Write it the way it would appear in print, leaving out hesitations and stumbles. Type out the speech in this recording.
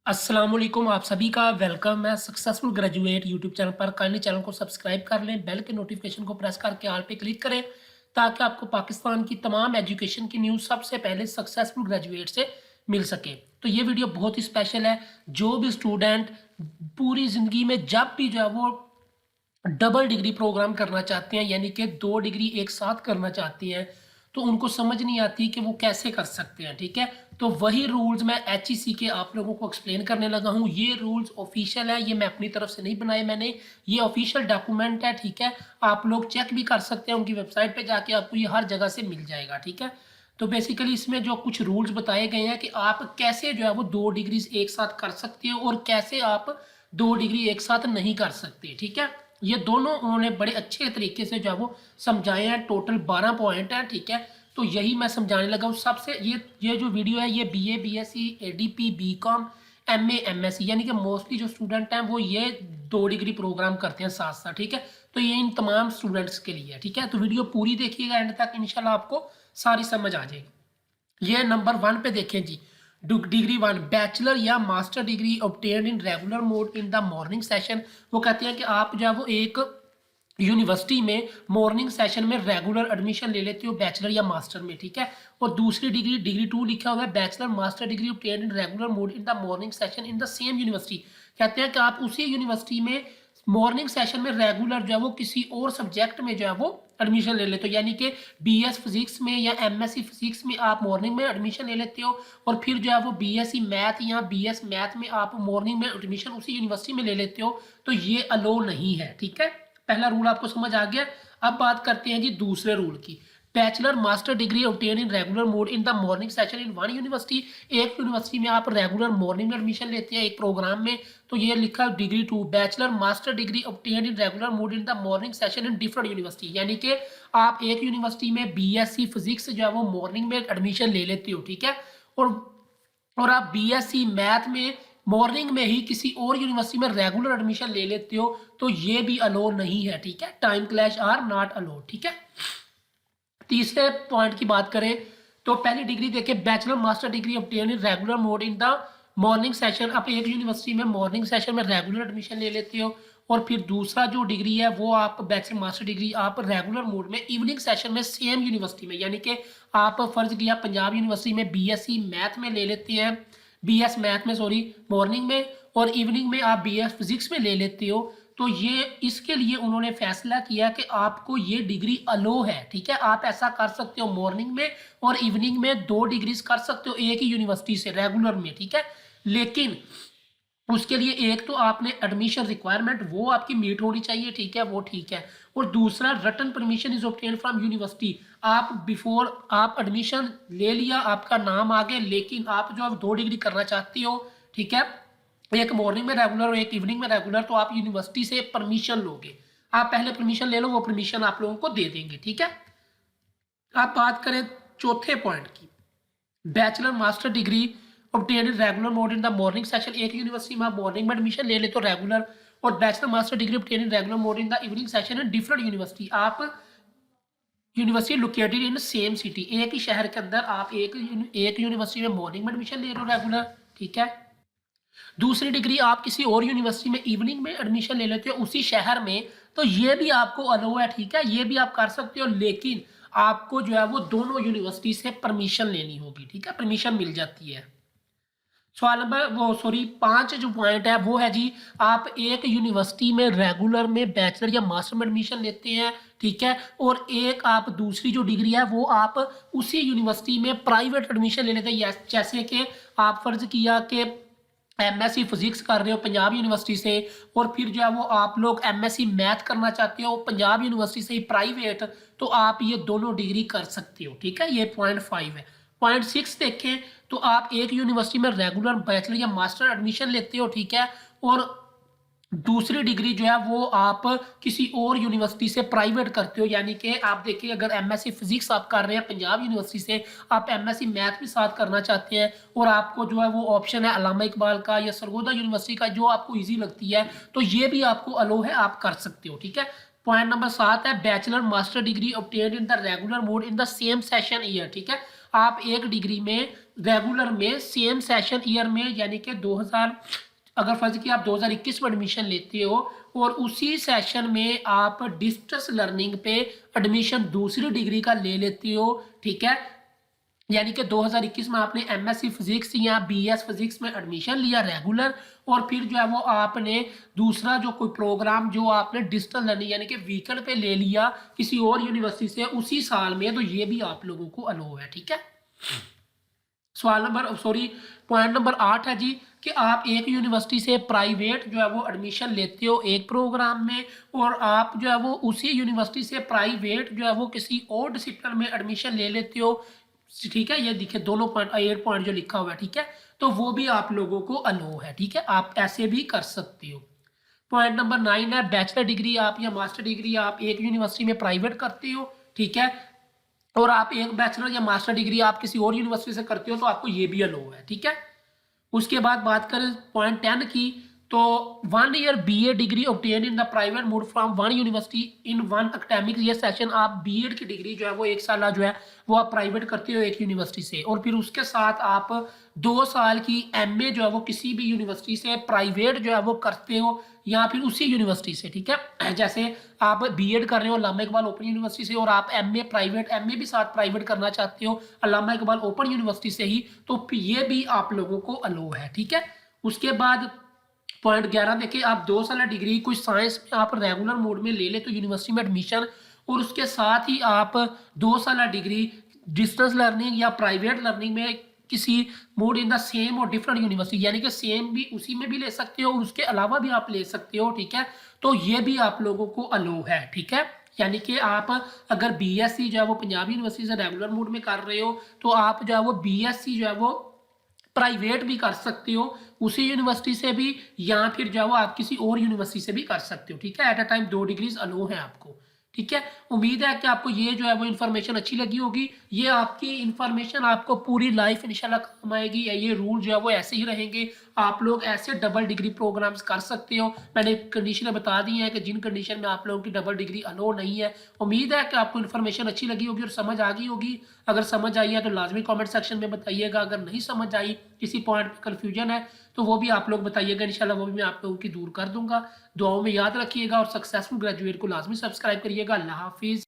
अस्सलाम वालेकुम, आप सभी का वेलकम है सक्सेसफुल ग्रेजुएट यूट्यूब चैनल पर। काइंडली चैनल को सब्सक्राइब कर लें, बेल के नोटिफिकेशन को प्रेस करके ऑल पे क्लिक करें ताकि आपको पाकिस्तान की तमाम एजुकेशन की न्यूज़ सबसे पहले सक्सेसफुल ग्रेजुएट से मिल सके। तो ये वीडियो बहुत ही स्पेशल है। जो भी स्टूडेंट पूरी ज़िंदगी में जब भी जो है वो डबल डिग्री प्रोग्राम करना चाहते हैं, यानी कि 2 डिग्री एक साथ करना चाहते हैं, तो उनको समझ नहीं आती कि वो कैसे कर सकते हैं, ठीक है? तो वही रूल्स मैं एचईसी के आप लोगों को एक्सप्लेन करने लगा हूँ। ये रूल्स ऑफिशियल है, ये मैं अपनी तरफ से नहीं बनाए मैंने, ये ऑफिशियल डॉक्यूमेंट है, ठीक है? आप लोग चेक भी कर सकते हैं, उनकी वेबसाइट पे जाके आपको ये हर जगह से मिल जाएगा, ठीक है? तो बेसिकली इसमें जो कुछ रूल्स बताए गए हैं कि आप कैसे जो है वो 2 डिग्रीज़ एक साथ कर सकते हो और कैसे आप 2 डिग्री एक साथ नहीं कर सकते, ठीक है? ये दोनों उन्होंने बड़े अच्छे तरीके से जो है वो समझाए हैं। टोटल 12 पॉइंट हैं, ठीक है? तो यही मैं समझाने लगा हूँ। सबसे ये जो वीडियो है ये BA, BSc, ADP, BCom, MA, MSc यानी कि मोस्टली जो स्टूडेंट हैं वो ये 2 डिग्री प्रोग्राम करते हैं साथ-साथ, ठीक है? तो ये इन तमाम स्टूडेंट्स के लिए है, ठीक है? तो वीडियो पूरी देखिएगा एंड तक, इंशाल्लाह आपको सारी समझ आ जाएगी। ये नंबर 1 पे देखें जी। डिग्री 1 बैचलर या master degree obtained in regular mode in the morning session. वो कहते हैं कि आप जो है वो एक यूनिवर्सिटी में मॉर्निंग सेशन में रेगुलर एडमिशन ले लेते हो बैचलर या मास्टर में, ठीक है? और दूसरी डिग्री डिग्री 2 लिखा हुआ है bachelor master degree obtained in regular mode in the morning session in the same university. कहते हैं कि आप उसी यूनिवर्सिटी में मॉर्निंग सेशन में रेगुलर जो है वो किसी और सब्जेक्ट में जो है वो एडमिशन ले लेते हो, यानी कि बीएस फिजिक्स में या एमएससी फिजिक्स में आप मॉर्निंग में एडमिशन ले लेते हो और फिर जो है वो बीएससी मैथ या बीएस मैथ में आप मॉर्निंग में एडमिशन उसी यूनिवर्सिटी में ले लेते हो, तो ये अलो नहीं है, ठीक है? पहला रूल आपको समझ आ गया। अब बात करते हैं जी दूसरे रूल की। Bachelor master degree obtain in regular mode in the morning session in one university. एक यूनिवर्सिटी में आप रेगुलर मॉर्निंग में एडमिशन लेते हैं एक प्रोग्राम में, तो ये लिखा है degree 2 bachelor master degree obtain in regular mode in the morning session in different university. यानी कि आप एक यूनिवर्सिटी में बीएससी फिजिक्स जो है वो मॉर्निंग में एडमिशन ले लेते हो, ठीक है? और आप बीएससी मैथ में मॉर्निंग में ही किसी और यूनिवर्सिटी में रेगुलर एडमिशन ले लेते हो, तो ये भी अलो नहीं है, ठीक है? टाइम क्लैश आर नॉट अलो, ठीक है? तीसरे पॉइंट की बात करें तो पहली डिग्री देखें bachelor master degree obtain in regular mode in the morning session. आप एक यूनिवर्सिटी में मॉर्निंग सेशन में रेगुलर एडमिशन ले लेते हो और फिर दूसरा जो डिग्री है वो आप बैचलर मास्टर डिग्री आप रेगुलर मोड में इवनिंग सेशन में सेम यूनिवर्सिटी में, यानी कि आप फर्ज किया पंजाब यूनिवर्सिटी में बीएससी मैथ में ले लेते हैं, बीएस मैथ में सॉरी मॉर्निंग में, और इवनिंग में आप बीएस फिजिक्स में ले लेते हो, तो ये इसके लिए उन्होंने फैसला किया कि आपको ये डिग्री अलो है, ठीक है? आप ऐसा कर सकते हो मॉर्निंग में और इवनिंग में 2 डिग्रीज कर सकते हो एक ही यूनिवर्सिटी से रेगुलर में, ठीक है? लेकिन उसके लिए एक तो आपने एडमिशन रिक्वायरमेंट वो आपकी मीट होनी चाहिए, ठीक है? वो ठीक है। और दूसरा written permission is obtain from university. आप बिफोर आप एडमिशन ले लिया, आपका नाम आ गया, लेकिन आप जो 2 डिग्री करना चाहते हो, ठीक है? एक मॉर्निंग में रेगुलर और एक इवनिंग में रेगुलर, तो आप यूनिवर्सिटी से परमिशन लोगे। आप पहले परमिशन ले लो, वो परमिशन आप लोगों को दे देंगे, ठीक है? अब बात करें चौथे पॉइंट की। Bachelor master degree obtain in regular mode in the morning session. एक यूनिवर्सिटी में आप मॉर्निंग में एडमिशन ले ले तो रेगुलर, और bachelor master degree obtain in regular mode in the evening session in different university. आप university located in same city, एक ही शहर के अंदर आप एक यूनिवर्सिटी में मॉर्निंग में एडमिशन ले रहे हो रेगुलर, ठीक है? दूसरी डिग्री आप किसी और यूनिवर्सिटी में इवनिंग में एडमिशन ले लेते हो उसी शहर में, तो ये भी आपको अलाउ है, ठीक है? ये भी आप कर सकते हो, लेकिन आपको जो है वो दोनों यूनिवर्सिटी से परमिशन लेनी होगी, ठीक है? परमिशन मिल जाती है। सवाल नंबर वो सॉरी 5 जो पॉइंट है वो है जी, आप एक यूनिवर्सिटी में रेगुलर में बैचलर या मास्टर में एडमिशन लेते हैं, ठीक है? और एक आप दूसरी जो डिग्री है वो आप उसी यूनिवर्सिटी में प्राइवेट एडमिशन ले लेते हैं। जैसे कि आप फर्ज किया कि एमएससी फिजिक्स कर रहे हो पंजाब यूनिवर्सिटी से, और फिर जो है वो आप लोग एमएससी मैथ करना चाहते हो पंजाब यूनिवर्सिटी से ही प्राइवेट, तो आप ये दोनों डिग्री कर सकते हो, ठीक है? ये पॉइंट 5 है। पॉइंट 6 देखें तो आप एक यूनिवर्सिटी में रेगुलर बैचलर या मास्टर एडमिशन लेते हो, ठीक है? और दूसरी डिग्री जो है वो आप किसी और यूनिवर्सिटी से प्राइवेट करते हो, यानी कि आप देखिए अगर एमएससी फिजिक्स आप कर रहे हैं पंजाब यूनिवर्सिटी से, आप एमएससी मैथ भी साथ करना चाहते हैं और आपको जो है वो ऑप्शन है अल्लामा इकबाल का या सरगोदा यूनिवर्सिटी का, जो आपको ईजी लगती है, तो ये भी आपको अलो है, आप कर सकते हो, ठीक है? पॉइंट नंबर 7 है bachelor master degree obtained in the regular mode in the same session year, ठीक है? आप एक डिग्री में रेगुलर में सेम सेशन ईयर में, यानी कि 2000, अगर फर्ज कि आप 2021 में एडमिशन लेते हो और उसी सेशन में आप डिस्टेंस लर्निंग पे एडमिशन दूसरी डिग्री का ले लेते हो, ठीक है, यानी कि 2021 में आपने एमएससी फिजिक्स या बीएस फिजिक्स में एडमिशन लिया रेगुलर, और फिर जो है वो आपने दूसरा जो कोई प्रोग्राम जो आपने डिजिटल लर्निंग यानी कि वीकेंड पे ले लिया किसी और यूनिवर्सिटी से उसी साल में, तो ये भी आप लोगों को अलाउ है, ठीक है। पॉइंट नंबर 8 है जी कि आप एक यूनिवर्सिटी से प्राइवेट जो है वो एडमिशन लेते हो एक प्रोग्राम में, और आप जो है वो उसी यूनिवर्सिटी से प्राइवेट जो है वो किसी और डिसिप्लिन में एडमिशन ले लेते हो, ठीक है। ये देखिए दोनों पॉइंट, 8 पॉइंट जो लिखा हुआ है, ठीक है, तो वो भी आप लोगों को अलाउ है, ठीक है, आप ऐसे भी कर सकते हो। पॉइंट नंबर 9 है बैचलर डिग्री आप या मास्टर डिग्री आप एक यूनिवर्सिटी में प्राइवेट करते हो, ठीक है, और आप एक बैचलर या मास्टर डिग्री आप किसी और यूनिवर्सिटी से करते हो तो आपको ये भी अलाउ है, ठीक है। उसके बाद बात करें पॉइंट 10 की, तो 1 year BA degree obtain in the private mode from one university in one academic year session, आप बीएड की डिग्री जो है वो 1 साल जो है वो आप प्राइवेट करते हो एक यूनिवर्सिटी से, और फिर उसके साथ आप 2 साल की एमए जो है वो किसी भी यूनिवर्सिटी से प्राइवेट जो है वो करते हो या फिर उसी यूनिवर्सिटी से, ठीक है। जैसे आप बीएड कर रहे हो अल्लामा इकबाल ओपन यूनिवर्सिटी से और आप एमए प्राइवेट, एमए भी साथ प्राइवेट करना चाहते हो अल्लामा इकबाल ओपन यूनिवर्सिटी से ही, तो ये भी आप लोगों को अलाउ है, ठीक है। उसके बाद पॉइंट 11 देखिए, आप 2 साल डिग्री कोई साइंस में आप रेगुलर मोड में ले ले तो यूनिवर्सिटी में एडमिशन, और उसके साथ ही आप 2 साल डिग्री डिस्टेंस लर्निंग या प्राइवेट लर्निंग में किसी मोड इन द सेम और डिफरेंट यूनिवर्सिटी, यानी कि सेम भी उसी में भी ले सकते हो और उसके अलावा भी आप ले सकते हो, ठीक है, तो ये भी आप लोगों को अलाउ है, ठीक है। यानी कि आप अगर बीएससी जो है वो पंजाब यूनिवर्सिटी से रेगुलर मोड में कर रहे हो तो आप जो है वो बीएससी जो है वो प्राइवेट भी कर सकते हो उसी यूनिवर्सिटी से भी, या फिर जो है वो आप किसी और यूनिवर्सिटी से भी कर सकते हो, ठीक है। At a time 2 degrees allow है आपको, ठीक है। उम्मीद है कि आपको ये जो है वो इन्फॉर्मेशन अच्छी लगी होगी। ये आपकी इन्फॉर्मेशन आपको पूरी लाइफ इंशाल्लाह काम आएगी। ये रूल जो है वो ऐसे ही रहेंगे, आप लोग ऐसे डबल डिग्री प्रोग्राम्स कर सकते हो। मैंने कंडीशनें बता दी हैं कि जिन कंडीशन में आप लोगों की डबल डिग्री अलाउ नहीं है। उम्मीद है कि आपको इन्फॉर्मेशन अच्छी लगी होगी और समझ आ गई होगी। अगर समझ आई है तो लाजमी कॉमेंट सेक्शन में बताइएगा। अगर नहीं समझ आई, किसी पॉइंट पर कन्फ्यूजन है तो वो भी आप लोग बताइएगा, इंशाल्लाह वो भी मैं आप लोगों की दूर कर दूंगा। दुआओं में याद रखिएगा और सक्सेसफुल ग्रेजुएट को लाजमी सब्सक्राइब करिएगा। अल्लाह हाफिज़।